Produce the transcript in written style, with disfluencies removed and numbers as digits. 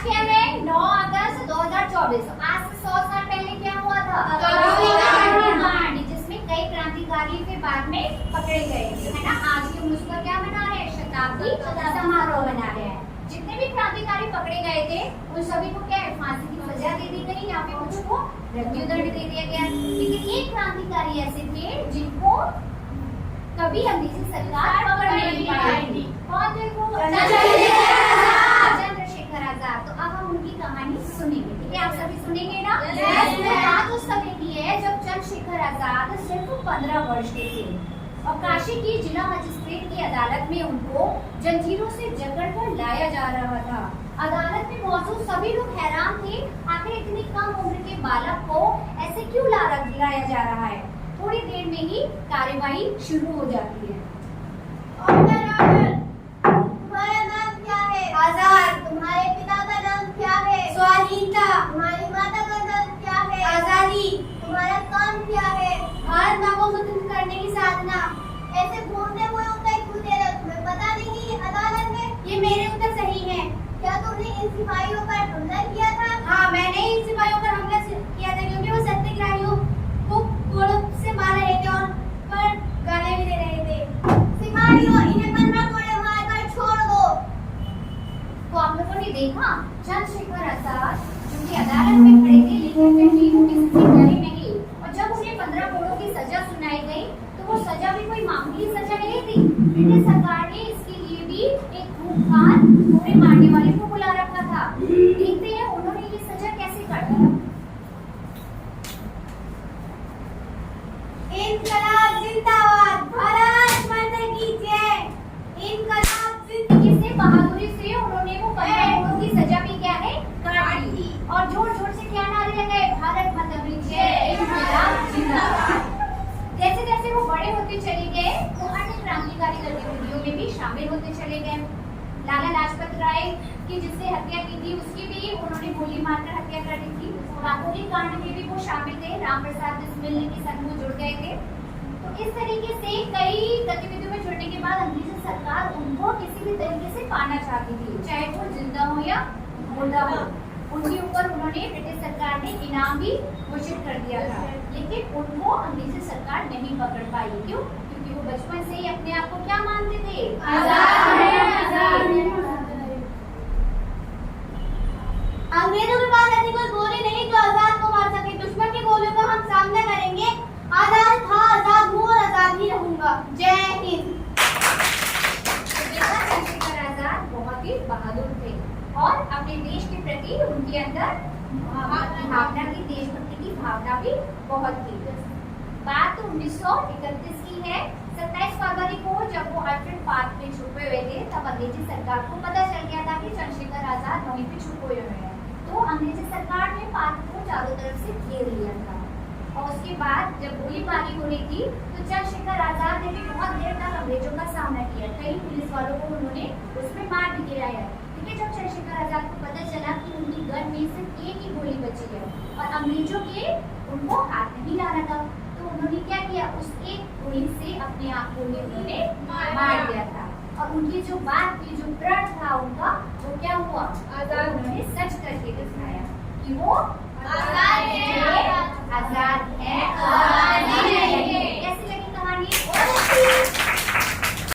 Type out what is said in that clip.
क्या है 9 अगस्त 2024। आज से 100 साल पहले क्या हुआ था? कांड, जिसमें कई क्रांतिकारी फिर बाद में पकड़े गए, है ना। आज के उसका क्या मना रहे हैं? शताब्दी समारोह मना रहे हैं। जितने भी क्रांतिकारी पकड़े गए थे उन सभी को क्या है? फांसी की सजा दे दी गई या फिर कुछ को मृत्युदंड दे दिया गया। लेकिन एक क्रांतिकारी ऐसे थे जिनको कभी अंग्रेजी सरकार पकड़ नहीं पाई। कौन थे वो? चंद्रशेखर आजाद। तो अब हम उनकी कहानी सुनेंगे, ठीक है? आप सभी सुनेंगे ना? बात उस समय की है जब चंद्रशेखर आजाद सिर्फ 15 वर्ष के थे और काशी की जिला मजिस्ट्रेट की अदालत में उनको जंजीरों से जकड़कर लाया जा रहा था। अदालत में मौजूद सभी लोग हैरान थे, आखिर इतनी कम उम्र के बालक को ऐसे क्यों लाया जा रहा है। थोड़ी देर में ही कार्यवाही शुरू हो जाती है। तुम्हारा नाम क्या है? आजाद। तुम्हारे पिता का नाम क्या है? स्वाधीनता। तुम्हारी माता का नाम क्या है? आजादी। तुम्हारा काम क्या है? भारत माँ को स्वतंत्र करने की साधना। ऐसे घूमते हुए उत्तर क्यों दे रहे हो? तुम्हें पता नहीं अदालत में ये मेरे उत्तर सही है। क्या तुमने इन सिपाहियों पर हमला किया था? हाँ, मैंने इन सिपाहियों पर हमला किया था क्योंकि वो सत्याग्रहियों को गोलों से मार रहे थे और पर गाली भी दे रहे थे। सिपाहियों, इन्हें 15 कोड़े मारकर छोड़ दो। तो आप लोगों ने देखा चंद्रशेखर आजाद जो कि अदालत में खड़े थे लेकिन फिर भी वो किसी से डरे नहीं और जब उन्हें 15 कोड़ों की सजा सुनाई गई तो वो सजा भी कोई मामूली सजा नहीं थी। ब्रिटिश सरकार ने इसके लिए भी एक खूंखार कोड़े मारने वाले को बुला रखा था। देखते हैं उन्होंने ये सजा कैसे काटी। इनकलाब जिंदाबाद, भारत माता की जय। इनकलाब किससे बहादुरी से उन्होंने वो 15 कोड़ों की सजा भी क्या है काट दी और जोर जोर से क्या नारे लगाए? भारत माता की जय, इनकलाब जिंदाबाद। जैसे जैसे वो बड़े होते चले गए तो अन्य क्रांतिकारी गतिविधियों में भी शामिल होते चले गए। लाला लाजपत राय की जिसने हत्या की थी उसकी भी उन्होंने गोली मारकर हत्या कर दी थी। काकोरी कांड में भी वो शामिल थे। राम प्रसाद बिस्मिल के संग वो जुड़ गए थे। तो इस तरीके से कई गतिविधियों में जुड़ने के बाद अंग्रेजी सरकार उनको किसी भी तरीके से पाना चाहती थी, चाहे वो जिंदा हो या मुर्दा हो। उनके ऊपर उन्होंने ब्रिटिश सरकार ने इनाम भी घोषित कर दिया था, लेकिन उनको अंग्रेजी सरकार नहीं पकड़ पाई। क्यों? क्योंकि वो बचपन से ही अपने आप को क्या मानते थे? आजाद हैं, आजाद हैं। अंग्रेजों के पास ऐसी कोई गोली नहीं जो आजाद को मार सके। दुश्मन की गोलियों का हम सामना करेंगे। आजाद था, आजाद हूँ और आजाद ही रहूंगा। जय हिंद। चंद्रशेखर आजाद बहुत ही बहादुर थे और अपने देश के प्रति उनके अंदर भावना की, देशभक्ति की भावना भी बहुत थी। बात 1931 की है। 27 फरवरी को जब वो अल्फ्रेड पार्क में छुपे हुए थे तब अंग्रेजी सरकार को पता चल गया था कि चंद्रशेखर आजाद वहीं पे छुपे हुए हैं। तो अंग्रेजी सरकार ने पार्क को चारों तरफ से घेर लिया था और उसके बाद जब गोलीबारी हो रही थी तो चंद्रशेखर आजाद ने भी बहुत देर तक अंग्रेजों का सामना किया। कई पुलिस वालों को उन्होंने उसमें मार भी गिराया। ठीक है, जब चंद्रशेखर आजाद को पता चला कि उनकी गन में सिर्फ एक ही गोली बची है और अंग्रेजों के उनको हाथ नहीं लाना था तो उन्होंने क्या किया? उस एक गोली से अपने आप को उन्होंने मार दिया था। और उनकी जो बात थी, जो प्रण था उनका, वो क्या हुआ? आजाद। उन्होंने सच करके दिखाया कि वो आजाद है, आजाद है, आजाद है। कैसी लगी कहानी?